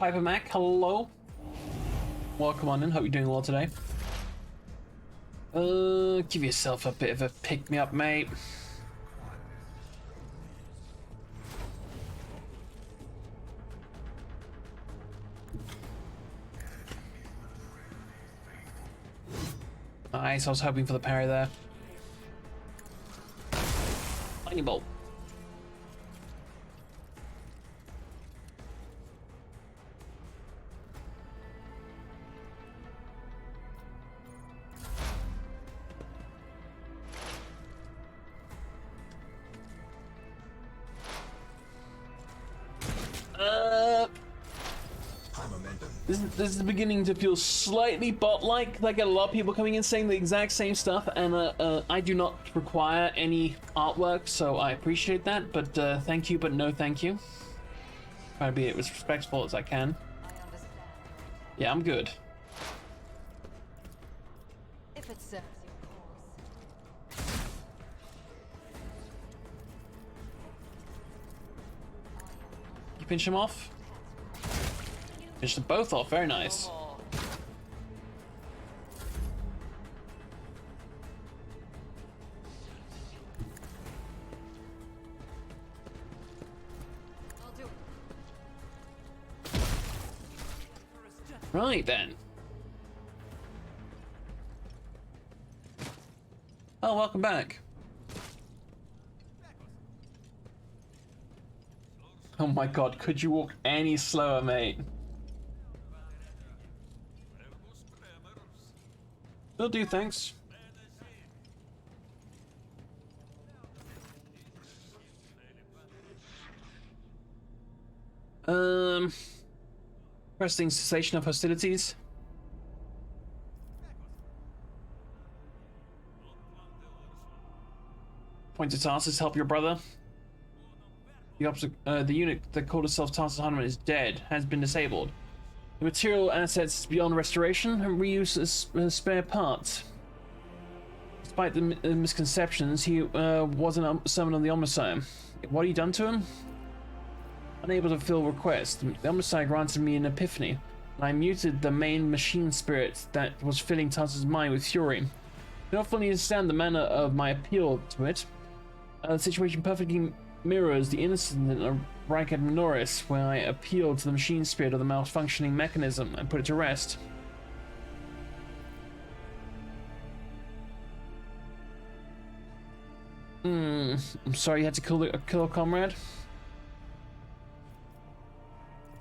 Piper Mac, hello. Welcome on in, hope you're doing well today. Give yourself a bit of a pick-me-up, mate. Nice, I was hoping for the parry there. Lightning bolt. This is beginning to feel slightly bot-like. I get a lot of people coming in saying the exact same stuff, and I do not require any artwork, so I appreciate that, but thank you, but no thank you. Try to be as respectful as I can. Yeah, I'm good. If it serves your cause. You pinch him off? Pinch them both off, very nice. Right then. Oh, welcome back. Oh my god, could you walk any slower, mate? Will do, thanks. Pressing cessation of hostilities. Point to Tarsus, help your brother. The unit that called itself Tarsus Hardeman is dead, has been disabled. The material assets beyond restoration and reuse as spare parts. Despite the misconceptions, he wasn't summoned on the Omnissiah. What have you done to him? Unable to fulfill requests, the Omnissiah granted me an epiphany, and I muted the main machine spirit that was filling Tarsus' mind with fury. I do not fully understand the manner of my appeal to it. The situation perfectly mirrors the incident of Reich at Minoris, where I appealed to the machine spirit of the malfunctioning mechanism and put it to rest. I'm sorry you had to kill a comrade.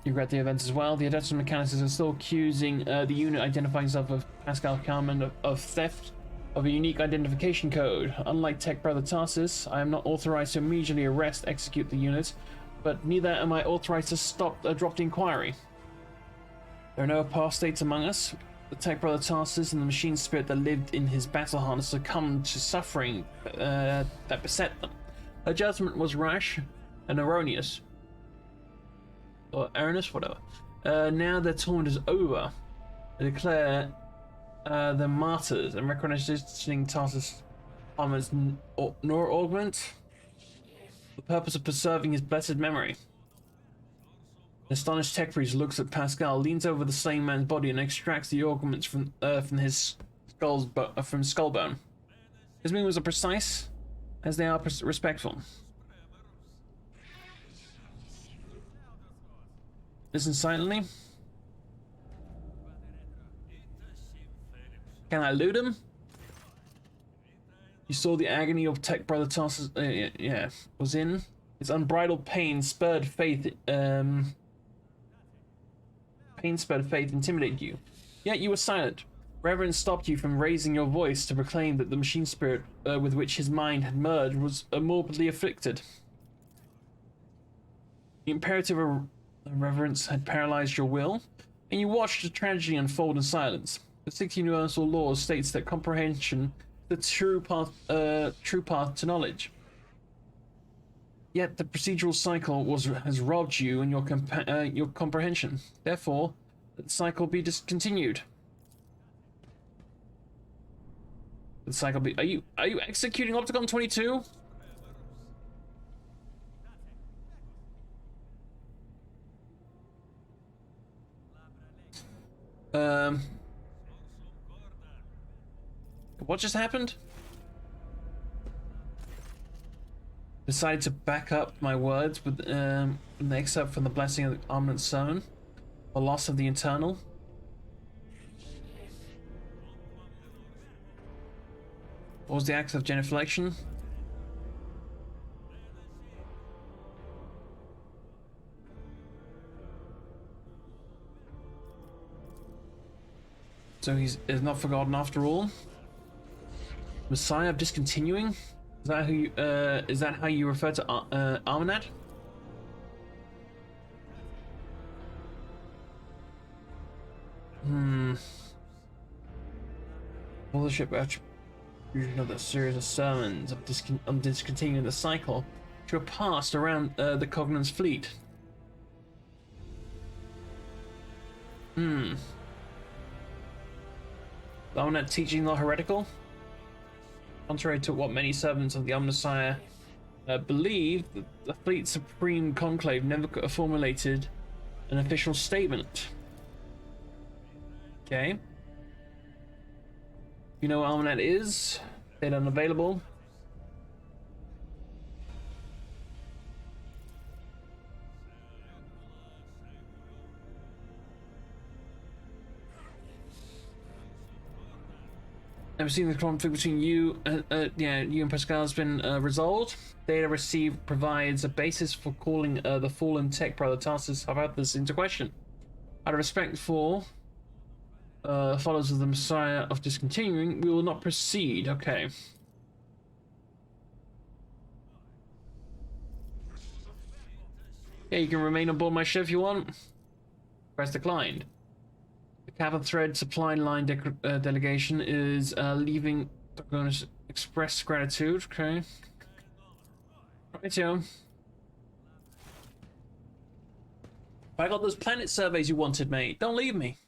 You regret the events as well. The adaptive mechanics are still accusing the unit identifying itself of Pascal Kalman of theft of a unique identification code. Unlike Tech Brother Tarsus, I am not authorized to immediately execute the unit, but neither am I authorized to stop a dropped inquiry. There are no apostates among us. The Tech Brother Tarsus and the machine spirit that lived in his battle harness succumbed to suffering that beset them. Her judgment was rash and erroneous. Or erroneous, whatever. Now their torment is over. I declare the martyrs and recognizing Tarsus Hardeman's nor augment the purpose of preserving his blessed memory. The astonished tech priest looks at Pascal, leans over the slain man's body, and extracts the augments from his skullbone. His movements are precise, as they are respectful. Listen silently. Can I loot him? You saw the agony of Tech Brother Tarsus. Was in his unbridled pain spurred faith. Pain spurred faith intimidated you. Yet you were silent. Reverence stopped you from raising your voice to proclaim that the machine spirit with which his mind had merged was morbidly afflicted. The imperative of reverence had paralyzed your will, and you watched the tragedy unfold in silence. The 16 universal laws states that comprehension is the true path to knowledge. Yet the procedural cycle has robbed you and your comprehension. Therefore, the cycle be discontinued. The cycle be. Are you executing Opticon 22? What just happened? Decided to back up my words with an excerpt from the Blessing of the Armament Sown. The loss of the Eternal. What was the act of genuflection? So he's not forgotten after all. Messiah of discontinuing? Is that who you, is that how you refer to Armanat? Authorship attribution of the series of sermons on discontinuing the cycle to a past around the Cognan's fleet. The Armanat teaching not heretical? Contrary to what many servants of the Omnissiah believe, the Fleet Supreme Conclave never formulated an official statement. Okay. You know what Armanat is? Data unavailable. I've seen the conflict between you and Pascal has been resolved. Data received provides a basis for calling the fallen tech brother Tarsus about this into question. Out of respect for followers of the Messiah of discontinuing, we will not proceed. Okay. Yeah, you can remain on board my ship if you want. Press declined. The Capital Thread supply line delegation is leaving. I'm going to express gratitude. Okay. Right, yo. I got those planet surveys you wanted, mate. Don't leave me.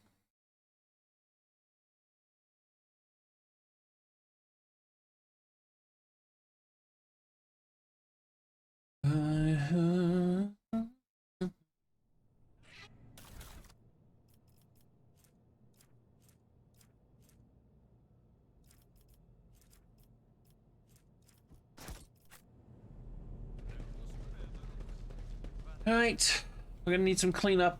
Alright, we're gonna need some cleanup.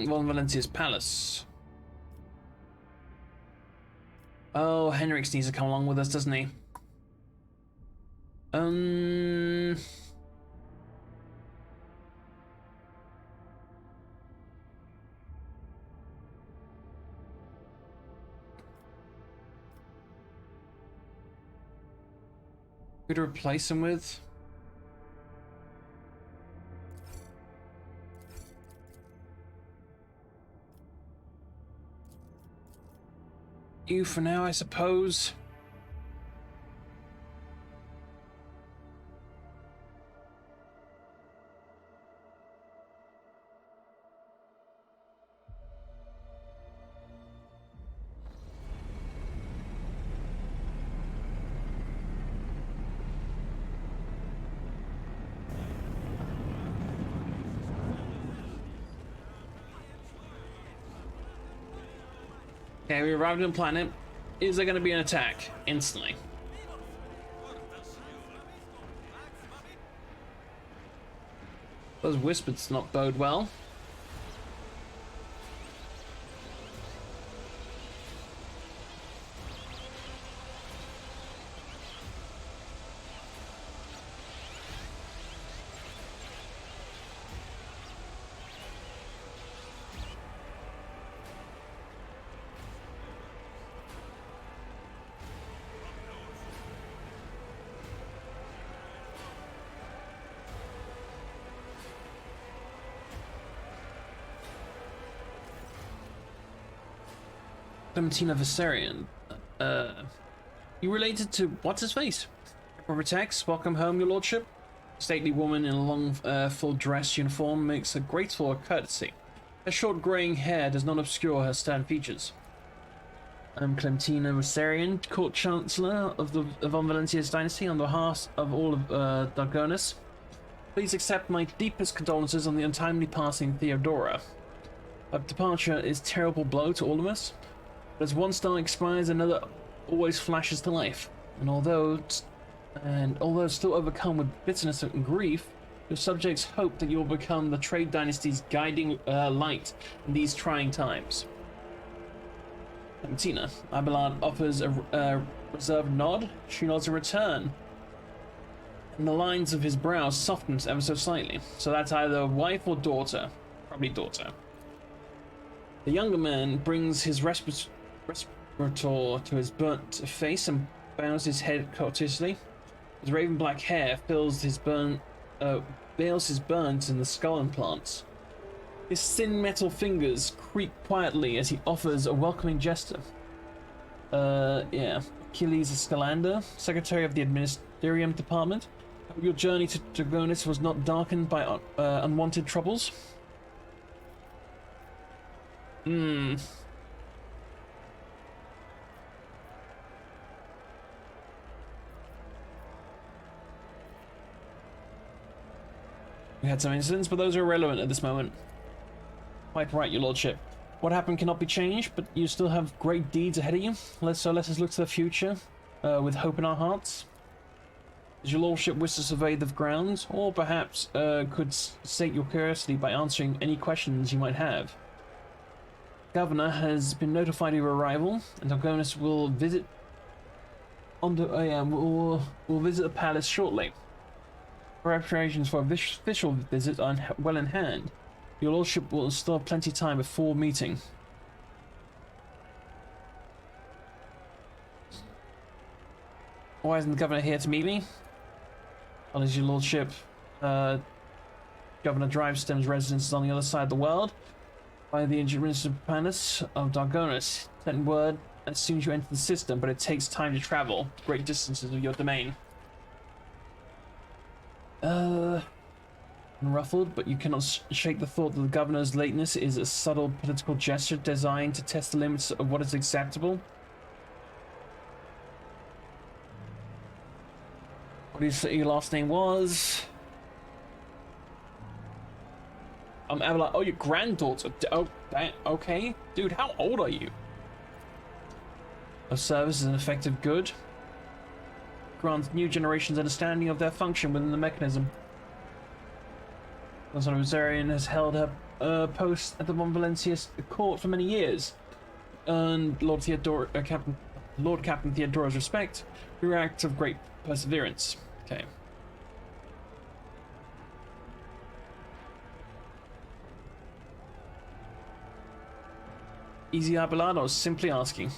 Von Valentia's palace. Oh, Henrix needs to come along with us, doesn't he? Who to replace him with? You for now, I suppose. Okay, we arrived on the planet. Is there going to be an attack? Instantly. Those whispers not bode well. Clementina Viserion. You related to what's his face? Proper text. Welcome home, your lordship. A stately woman in a long, full dress uniform makes a graceful courtesy. Her short greying hair does not obscure her stern features. I'm Clementina Viserion, court chancellor of the Von Valencia's dynasty, on behalf of all of Dargonus. Please accept my deepest condolences on the untimely passing of Theodora. Her departure is a terrible blow to all of us. But as one star expires, another always flashes to life. And although still overcome with bitterness and grief, your subjects hope that you will become the trade dynasty's guiding light in these trying times. Clementina, Abelard offers a reserved nod. She nods in return, and the lines of his brows soften ever so slightly. So that's either wife or daughter. Probably daughter. The younger man brings his respirator to his burnt face and bows his head courteously. His raven black hair veils his burns in the skull implants. His thin metal fingers creak quietly as he offers a welcoming gesture. Achilles Escalander, Secretary of the Administerium Department. Your journey to Dragonis was not darkened by unwanted troubles? We had some incidents, but those are irrelevant at this moment. Quite right, your lordship. What happened cannot be changed, but you still have great deeds ahead of you. Let us look to the future with hope in our hearts. Does your lordship wish to survey the grounds, or perhaps could sate your curiosity by answering any questions you might have? The governor has been notified of your arrival, and Dargonus will visit will visit the palace shortly. Preparations for a official visit are well in hand. Your lordship will still have plenty of time before meeting. Why isn't the governor here to meet me? Well, as your lordship, Governor Drivestem's residence is on the other side of the world, by the administrative palace of Dargonus. Sent word as soon as you enter the system, but it takes time to travel great distances of your domain. Unruffled, but you cannot shake the thought that the governor's lateness is a subtle political gesture designed to test the limits of what is acceptable. What did you say your last name was? Abelard. Oh, your granddaughter. Oh, okay. Dude, how old are you? A service is an effective good. Grants new generations understanding of their function within the mechanism. Consul Viserion has held her post at the Von Valencia court for many years, earned Lord Captain Theodora's respect through acts of great perseverance. Okay. Easy, Abelard. I was simply asking.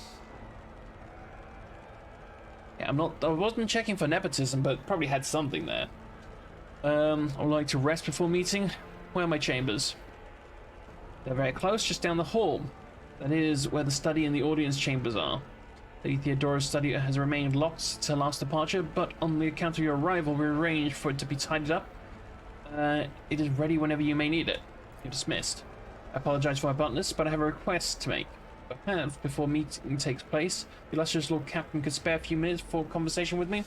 Yeah, I wasn't checking for nepotism, but probably had something there. I would like to rest before meeting. Where are my chambers? They're very close, just down the hall. That is where the study and the audience chambers are. Lady Theodora's study has remained locked since her last departure, but on the account of your arrival, we arranged for it to be tidied up. It is ready whenever you may need it. You're dismissed. I apologize for my bluntness, but I have a request to make. Perhaps before meeting takes place, the illustrious Lord Captain could spare a few minutes for conversation with me.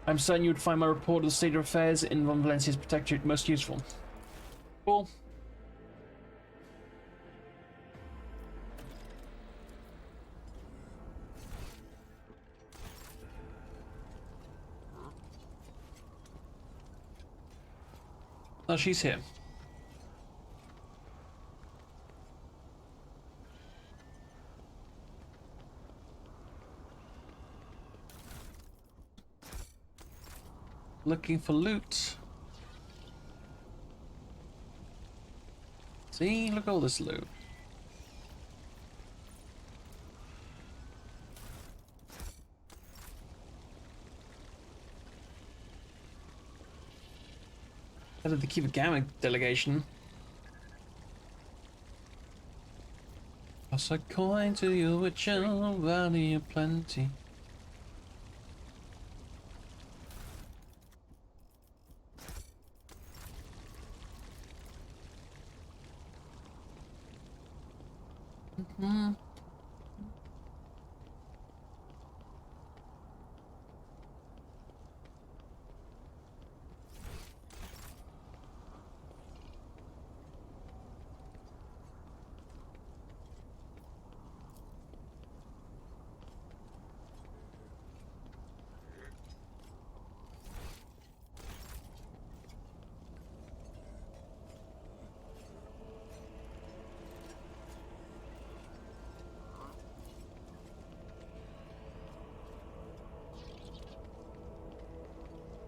I'm certain you would find my report of the state of affairs in Von Valencia's protectorate most useful. Cool. Oh, she's here. Looking for loot. See, look at all this loot. Head of the Kiva Gamma delegation. Toss a coin to you, a chill valley of plenty.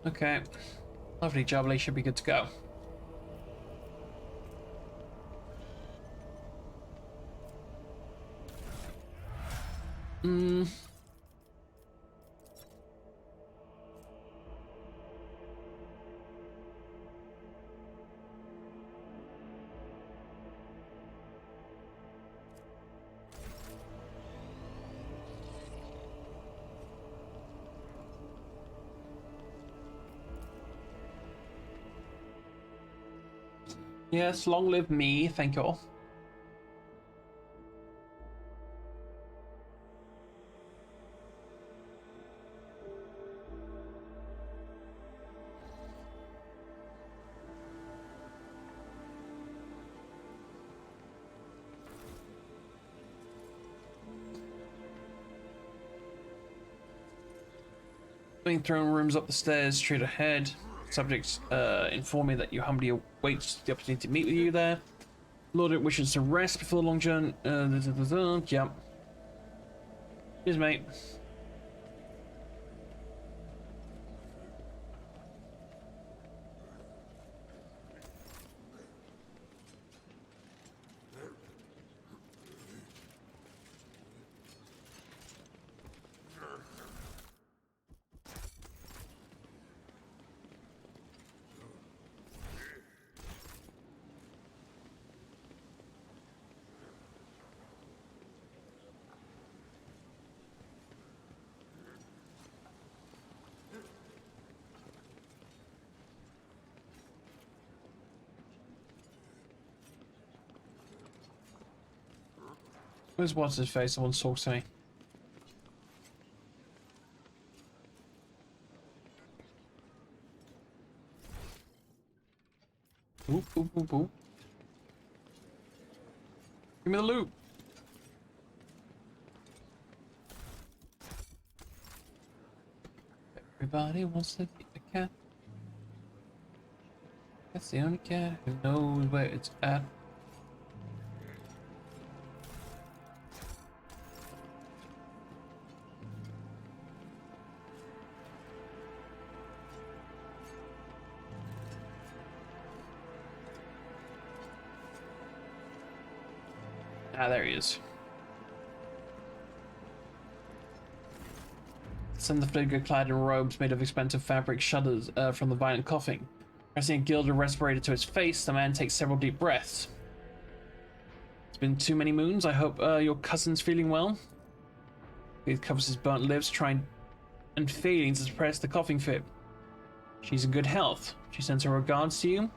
Okay, lovely jubbly, should be good to go. Yes, long live me, thank you all. Being thrown rooms up the stairs straight ahead. Subjects inform me that you humbly await the opportunity to meet with you there. Lord wishes to rest before the long journey. Yep. Cheers, mate. What's his face? Someone talks to me. Oop, oop, oop, oop. Give me the loot. Everybody wants to be a cat. That's the only cat who knows where it's at. Ah, there he is. Send the figure clad in robes made of expensive fabric shudders from the violent coughing. Pressing a gilded respirator to his face, the man takes several deep breaths. It's been too many moons. I hope your cousin's feeling well. He covers his burnt lips, trying and failing to suppress the coughing fit. She's in good health. She sends her regards to you,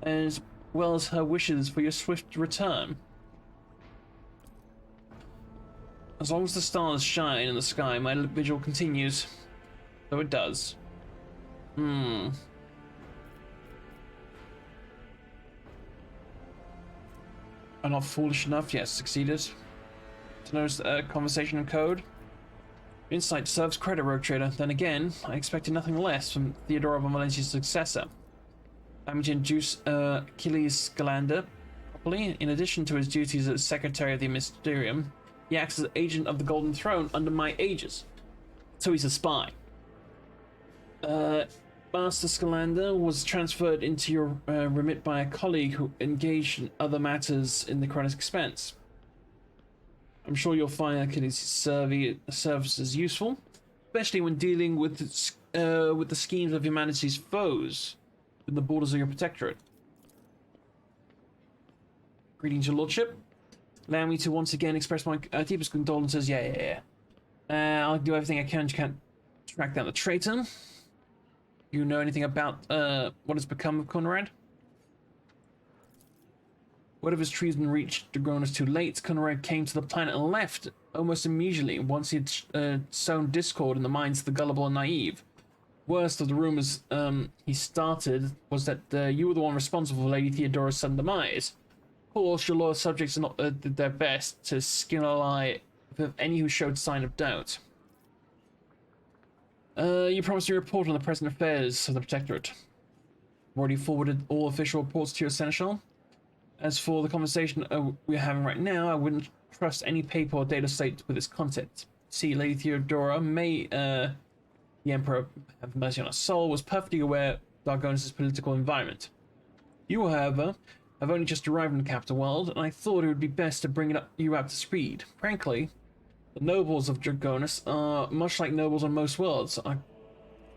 as well as her wishes for your swift return. As long as the stars shine in the sky, my vigil continues. So it does. I'm not foolish enough yet, succeeded. To notice a conversation in code. Insight serves credit, Rogue Trader. Then again, I expected nothing less from Theodora von Valencia's successor. I'm to induce Achilles Scalander properly. In addition to his duties as Secretary of the Mysterium, he acts as agent of the Golden Throne under my aegis. So he's a spy. Master Scalander was transferred into your remit by a colleague who engaged in other matters in the Chronic's expense. I'm sure you'll find Achilles' services useful, especially when dealing with the schemes of humanity's foes in the borders of your protectorate. Greetings, your lordship. Allow me to once again express my deepest condolences. Yeah. I'll do everything I can to track down the traitor. You know anything about what has become of Conrad? Word of his treason reached Dragonus too late. Conrad came to the planet and left almost immediately once he had sown discord in the minds of the gullible and naive. Worst of the rumors he started was that you were the one responsible for Lady Theodora's sudden demise. Of course, your loyal subjects are not did their best to skin a lie with any who showed sign of doubt. You promised to report on the present affairs of the Protectorate. I've already forwarded all official reports to your Seneschal. As for the conversation we're having right now, I wouldn't trust any paper or data state with its content. See, Lady Theodora may, the Emperor, have mercy on her soul, was perfectly aware of Dargonus' political environment. You, however, have only just arrived in the capital world, and I thought it would be best to bring you up to speed. Frankly, the nobles of Dragonus are, much like nobles on most worlds, are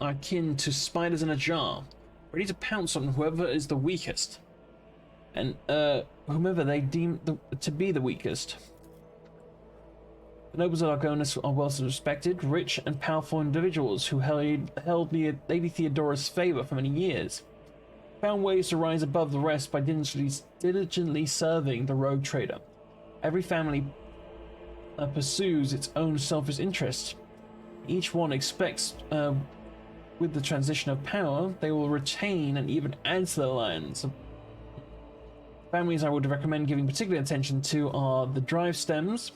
akin to spiders in a jar, ready to pounce on whoever is the weakest. And whomever they deem to be the weakest. The nobles of Argonus are well respected, rich, and powerful individuals who held Lady Theodora's favor for many years. Found ways to rise above the rest by diligently serving the rogue trader. Every family pursues its own selfish interests. Each one expects, with the transition of power, they will retain and even add to their lands. Families I would recommend giving particular attention to are the Drive Stems.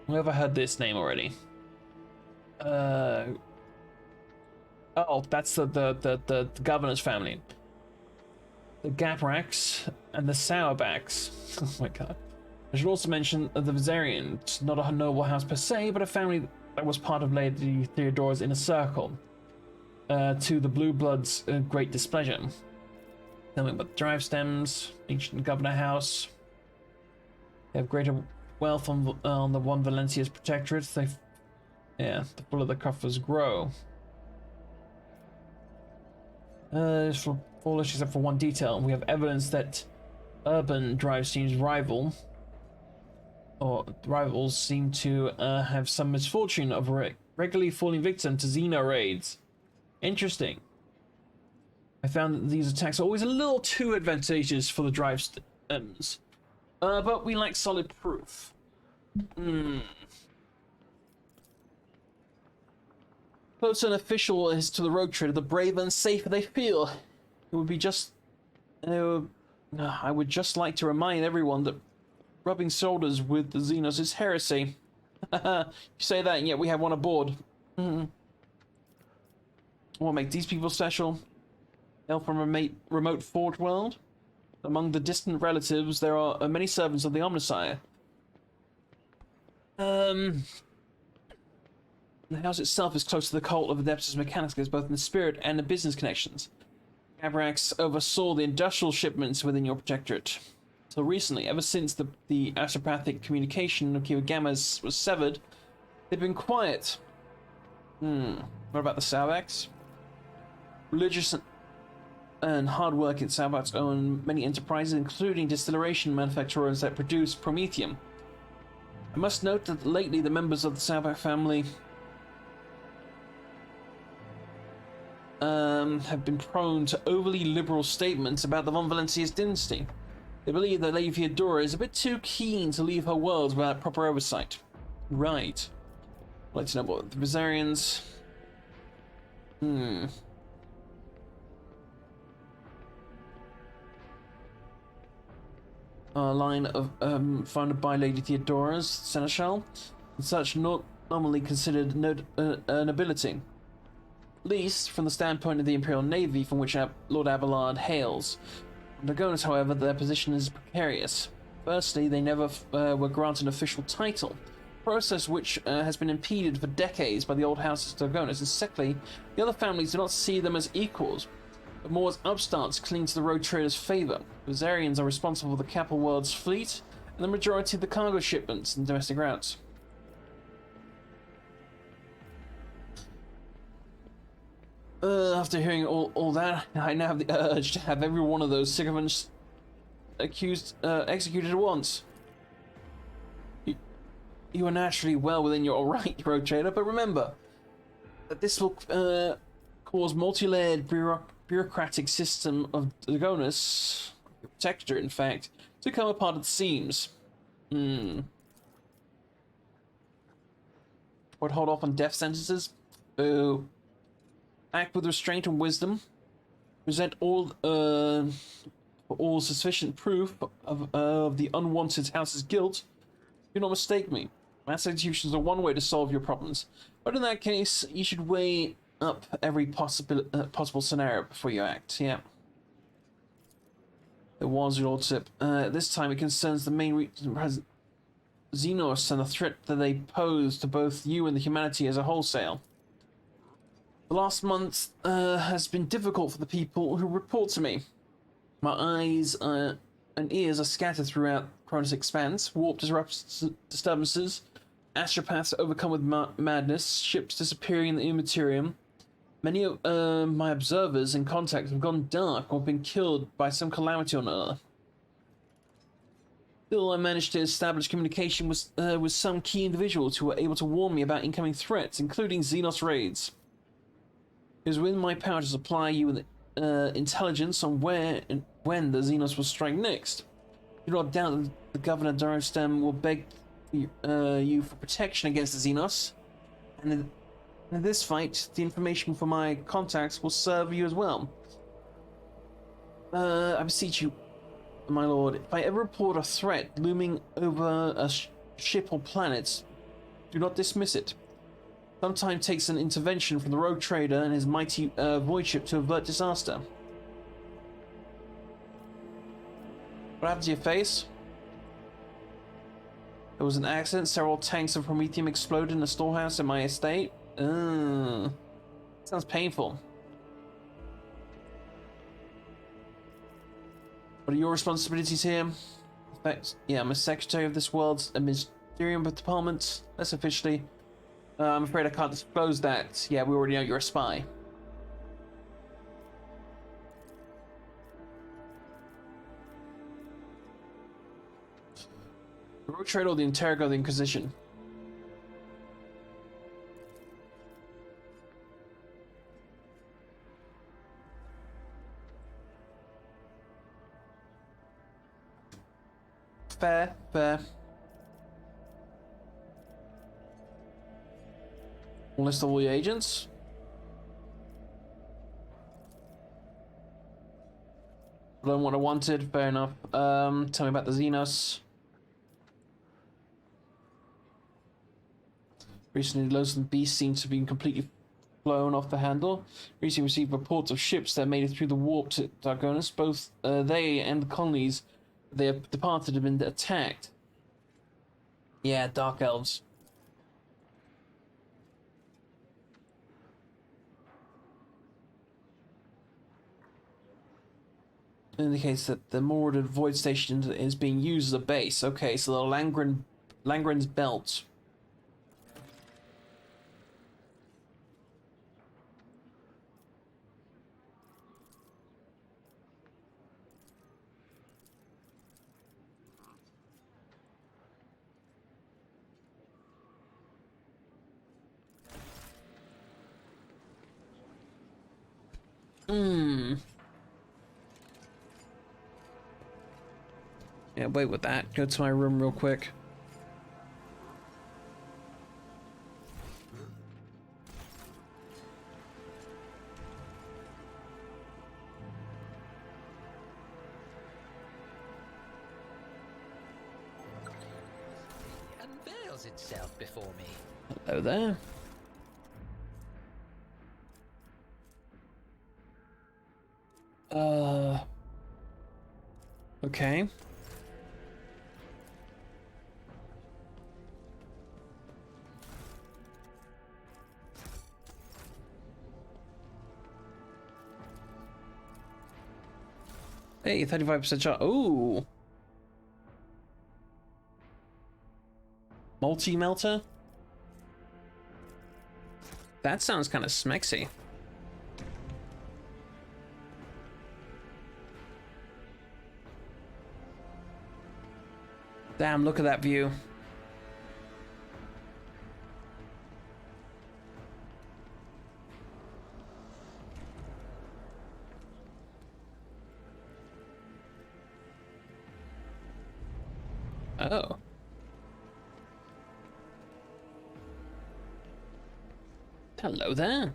Whoever heard this name already? Oh, that's the governor's family. The Gapraks and the Sauerbachs. Oh my god. I should also mention the Viserians, not a noble house per se, but a family that was part of Lady Theodora's inner circle. To the Blue Bloods' great displeasure. Something about the Drive Stems, ancient governor house. They have greater wealth on the one Valencia's protectorate. The fuller the coffers grow. It's foolish except for one detail. We have evidence that urban drive teams rivals seem to have some misfortune of regularly falling victim to Xeno raids. Interesting. I found that these attacks are always a little too advantageous for the Drive Stems. But we like solid proof. Closer an official is to the rogue trader, the braver and safer they feel. It would be just... I would just like to remind everyone that rubbing shoulders with the Xenos is heresy. You say that, and yet we have one aboard. What makes these people special? Hail from a remote Forge world? Among the distant relatives, there are many servants of the Omnissiah. The house itself is close to the cult of Adeptus Mechanicus, both in the spirit and the business connections. Gabrax oversaw the industrial shipments within your protectorate. Until recently, ever since the astropathic communication of Kiwagamas was severed, they've been quiet. What about the Salvax? Religious and hard-working Salvax own many enterprises, including distillation manufacturers that produce promethium. I must note that lately the members of the Salvax family have been prone to overly liberal statements about the Von Valencia's dynasty. They believe that Lady Theodora is a bit too keen to leave her world without proper oversight. Right. I'd like to know about the Viserians. A line of founded by Lady Theodora's seneschal, and such not normally considered nobility. At least from the standpoint of the Imperial Navy, from which Lord Abelard hails. On Dragonus, however, their position is precarious. Firstly, they never were granted an official title, a process which has been impeded for decades by the old houses of Dragonus, and secondly, the other families do not see them as equals, but more as upstarts clinging to the road traders' favour. The Viserians are responsible for the capital world's fleet, and the majority of the cargo shipments and domestic routes. After hearing all that, I now have the urge to have every one of those sycophants executed at once. You are naturally well within your right, Rogue Trader, but remember that this will cause multi-layered bureaucratic system of Dragonus, your protector, in fact, to come apart at the seams. Would hold off on death sentences? Boo. Act with restraint and wisdom. Present all sufficient proof of the unwanted house's guilt. Do not mistake me. Mass executions are one way to solve your problems, but in that case, you should weigh up every possible scenario before you act. Yeah. It was your lordship. This time it concerns the main reason Xenos and the threat that they pose to both you and the humanity as a wholesale. The last month has been difficult for the people who report to me. My eyes and ears are scattered throughout Cronus Expanse, warp disturbances, astropaths overcome with madness, ships disappearing in the immaterium. Many of my observers and contacts have gone dark or been killed by some calamity on Earth. Still, I managed to establish communication with some key individuals who were able to warn me about incoming threats, including Xenos raids. It was within my power to supply you with intelligence on where and when the Xenos will strike next. Do not doubt that the Governor Durostem will beg you for protection against the Xenos, and in this fight, the information from my contacts will serve you as well. I beseech you, my lord, if I ever report a threat looming over a ship or planet, do not dismiss it. Sometimes takes an intervention from the Rogue Trader and his mighty void ship to avert disaster. What happened to your face? There was an accident. Several tanks of Promethium exploded in a storehouse in my estate. Sounds painful. What are your responsibilities here? In fact, yeah, I'm a secretary of this world's Ministerium Department. That's officially. I'm afraid I can't disclose that. Yeah, we already know you're a spy. The Rogue Trader or the Interrogator of the Inquisition? Fair, fair. List of all your agents. Learn what I wanted, fair enough. Tell me about the Xenos. Recently, loads of the beasts seem to have been completely blown off the handle. Recently received reports of ships that made it through the warp to Dragonus. Both they and the colonies they have departed have been attacked. Yeah, Dark Elves. Indicates that the moored void station is being used as a base. Okay, so the Langren's belt. Yeah, wait with that. Go to my room real quick. Unveils itself before me. Hello there. Okay. Hey, 35% shot. Ooh. Multi-melter? That sounds kind of smexy. Damn, look at that view. Oh. Hello there.